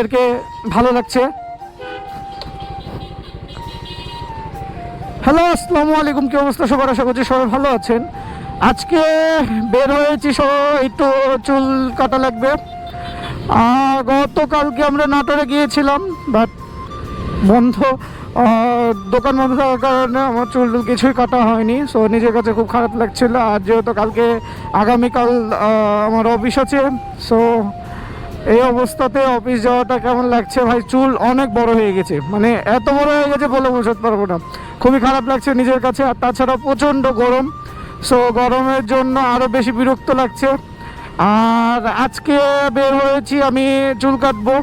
এরকে ভালো লাগছে। হ্যালো, আসসালামু আলাইকুম। কি অবস্থা সবার? আশা করছি সবাই ভালো আছেন। আজকে বের হয়েছি, একটু চুল কাটা লাগবে। গতকালকে আমরা নাটোরে গিয়েছিলাম, বাট বন্ধ, দোকান বন্ধ থাকার কারণে আমার চুল কিছুই কাটা হয়নি। সো নিজের কাছে খুব খারাপ লাগছিল। আর যেহেতু আগামীকাল আমার অফিস আছে, সো এই অবস্থাতে অফিস যাওয়াটা কেমন লাগছে ভাই। চুল অনেক বড় হয়ে গেছে, মানে এত বড় হয়ে গেছে বলে বোঝাতে পারবো না। খুবই খারাপ লাগছে নিজের কাছে। আর তাছাড়া প্রচণ্ড গরম, সো গরমের জন্য আরও বেশি বিরক্ত লাগছে। আর আজকে বের হয়েছি আমি চুল কাটবো।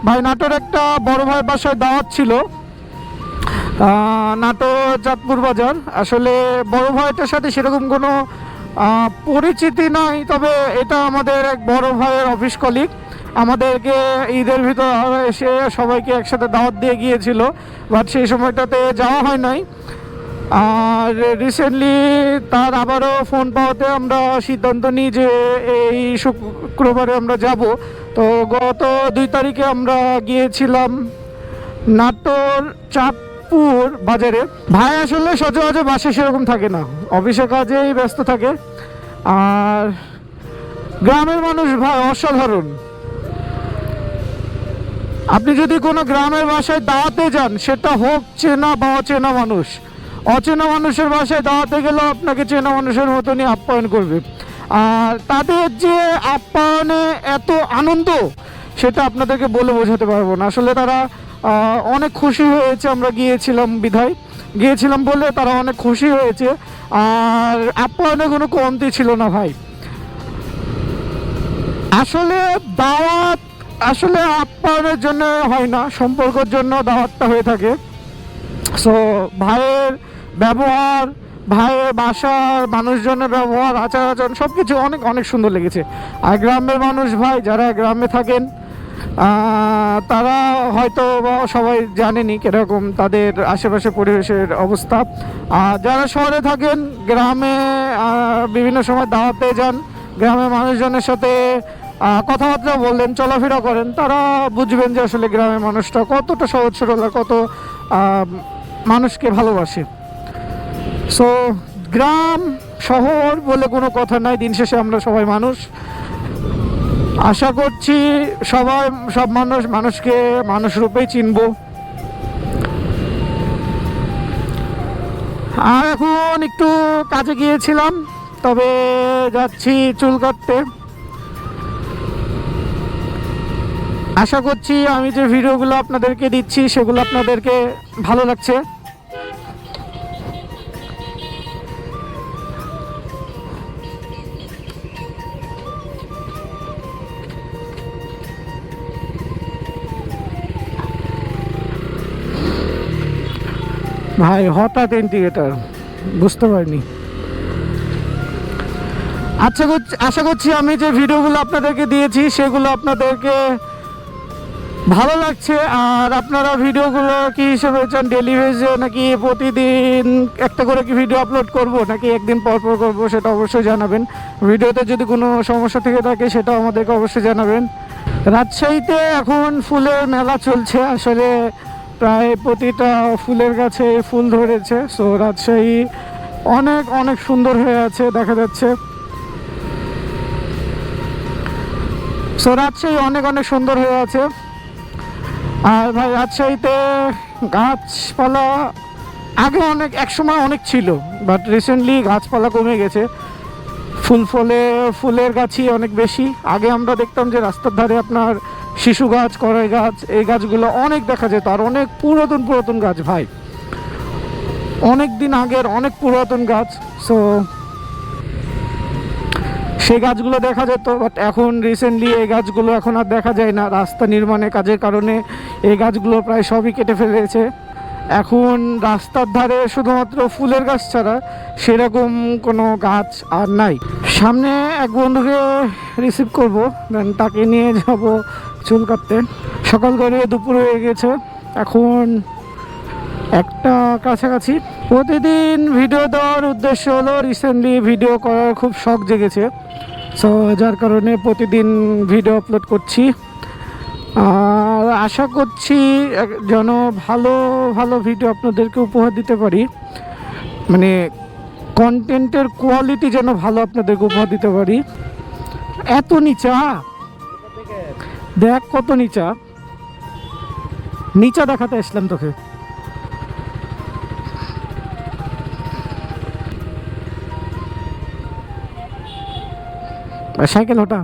ভাই নাটোর একটা বড় ভাই বাসায় দাওয়াত ছিল, নাটোর চাঁদপুর বাজার। আসলে বড় ভাইটার সাথে সেরকম কোনো পরিচিতি নাই, তবে এটা আমাদের এক বড় ভাইয়ের অফিস কলিগ। আমাদেরকে ঈদের ভিতর এসে সবাইকে একসাথে দাওয়াত দিয়ে গিয়েছিল, বাট সেই সময়টাতে যাওয়া হয় নাই। আর রিসেন্টলি তার আবারও ফোন পাওয়াতে আমরা সিদ্ধান্ত নিই যে এই শুক্রবারে আমরা যাব। তো গত 2 তারিখে আমরা গিয়েছিলাম নাটোর চাঁদপুর বাজারে। ভাই আসলে সচরাচর বাসায় সেরকম থাকে না, অফিসের কাজেই ব্যস্ত থাকে। আর গ্রামের মানুষ ভাই অসাধারণ। আপনি যদি কোনো গ্রামের বাসায় দাওয়াতে যান, সেটা হোক চেনা বা অচেনা মানুষ, অচেনা মানুষের বাসায় দাওয়াতে গেলেও আপনাকে চেনা মানুষের মতনই আপ্যায়ন করবে। আর তাদের যে আপ্যায়নে এত আনন্দ, সেটা আপনাদেরকে বলে বোঝাতে পারবো না। আসলে তারা অনেক খুশি হয়েছে, আমরা গিয়েছিলাম বলে তারা অনেক খুশি হয়েছে। আর আপ্যায়নে কোনো কমতি ছিল না ভাই। আসলে দাওয়াত আসলে আপ্যায়নের জন্য হয় না, সম্পর্কের জন্য দাওয়াতটা হয়ে থাকে। সো ভাইয়ের ব্যবহার, ভাইয়ের বাসার মানুষজনের ব্যবহার, আচার আচরণ সব কিছু অনেক অনেক সুন্দর লেগেছে। আর গ্রামের মানুষ ভাই, যারা গ্রামে থাকেন তারা হয়তো সবাই জানেনি কীরকম তাদের আশেপাশে পরিবেশের অবস্থা। আর যারা শহরে থাকেন, গ্রামে বিভিন্ন সময় দাওয়াতে যান, গ্রামের মানুষজনের সাথে কথাবার্তা বললেন, চলাফেরা করেন, তারা বুঝবেন যে আসলে গ্রামের মানুষটা কতটা সহজ সরল, কত মানুষকে ভালোবাসে। সো গ্রাম শহর বলে কোনো কথা নাই, দিন শেষে আমরা সবাই মানুষ। আশা করছি সব মানুষকে মানুষ রূপেই চিনব। আর এখন একটু কাজে গিয়েছিলাম, তবে যাচ্ছি চুল কাটতে। আশা করছি আমি যে ভিডিওগুলো আপনাদেরকে দিচ্ছি সেগুলো আপনাদেরকে ভালো লাগছে। ভাই হঠাৎ ইন্ডিকেটর বুঝতে পারিনি। আশা করছি আমি যে ভিডিওগুলো আপনাদেরকে দিয়েছি সেগুলো আপনাদেরকে ভালো লাগছে। আর আপনারা ভিডিওগুলো কি হিসেবে চান, ডেলি বেজে নাকি প্রতিদিন একটা করে কি ভিডিও আপলোড করব, নাকি একদিন পর পর করবো, সেটা অবশ্যই জানাবেন। ভিডিওতে যদি কোনো সমস্যা থেকে থাকে সেটাও আমাদেরকে অবশ্যই জানাবেন। রাজশাহীতে এখন ফুলের মেলা চলছে। আসলে প্রায় প্রতিটা ফুলের গাছে ফুল ধরেছে। সো রাজশাহী অনেক অনেক সুন্দর হয়ে আছে দেখা যাচ্ছে। সো রাজশাহী অনেক অনেক সুন্দর হয়ে আছে। আর ভাই রাজশাহীতে গাছপালা আগে একসময় অনেক ছিল, বাট রিসেন্টলি গাছপালা কমে গেছে। ফুলের গাছই অনেক বেশি। আগে আমরা দেখতাম যে রাস্তার ধারে আপনার শিশু গাছ, কড়াই গাছ, এই গাছগুলো অনেক দেখা যেত। আর অনেক পুরাতন গাছ ভাই, অনেক দিন আগের অনেক পুরাতন গাছ। সো সেই গাছগুলো দেখা যেত, বাট এখন রিসেন্টলি এই গাছগুলো এখন আর দেখা যায় না। রাস্তা নির্মাণের কাজের কারণে এই গাছগুলো প্রায় সবই কেটে ফেলেছে। এখন রাস্তার ধারে শুধুমাত্র ফুলের গাছ ছাড়া সেরকম কোনো গাছ আর নাই। সামনে এক বন্ধুকে রিসিভ করব, দেন তাকে নিয়ে যাব চুল কাটতে। সকাল করে দুপুর হয়ে গেছে, এখন একটা কাছাকাছি। প্রতিদিন ভিডিও দেওয়ার উদ্দেশ্য হলো রিসেন্টলি ভিডিও করার খুব শখ জেগেছে। সো যার কারণে প্রতিদিন ভিডিও আপলোড করছি। আর আর আশা করছি যেন ভালো ভালো ভিডিও আপনাদেরকে উপহার দিতে পারি, মানে কন্টেন্টের কোয়ালিটি যেন ভালো আপনাদেরকে উপহার দিতে পারি। এত নিচা, দেখ কত নিচা, নিচা দেখাতে আসলাম তোকে। সাইকেল হটা।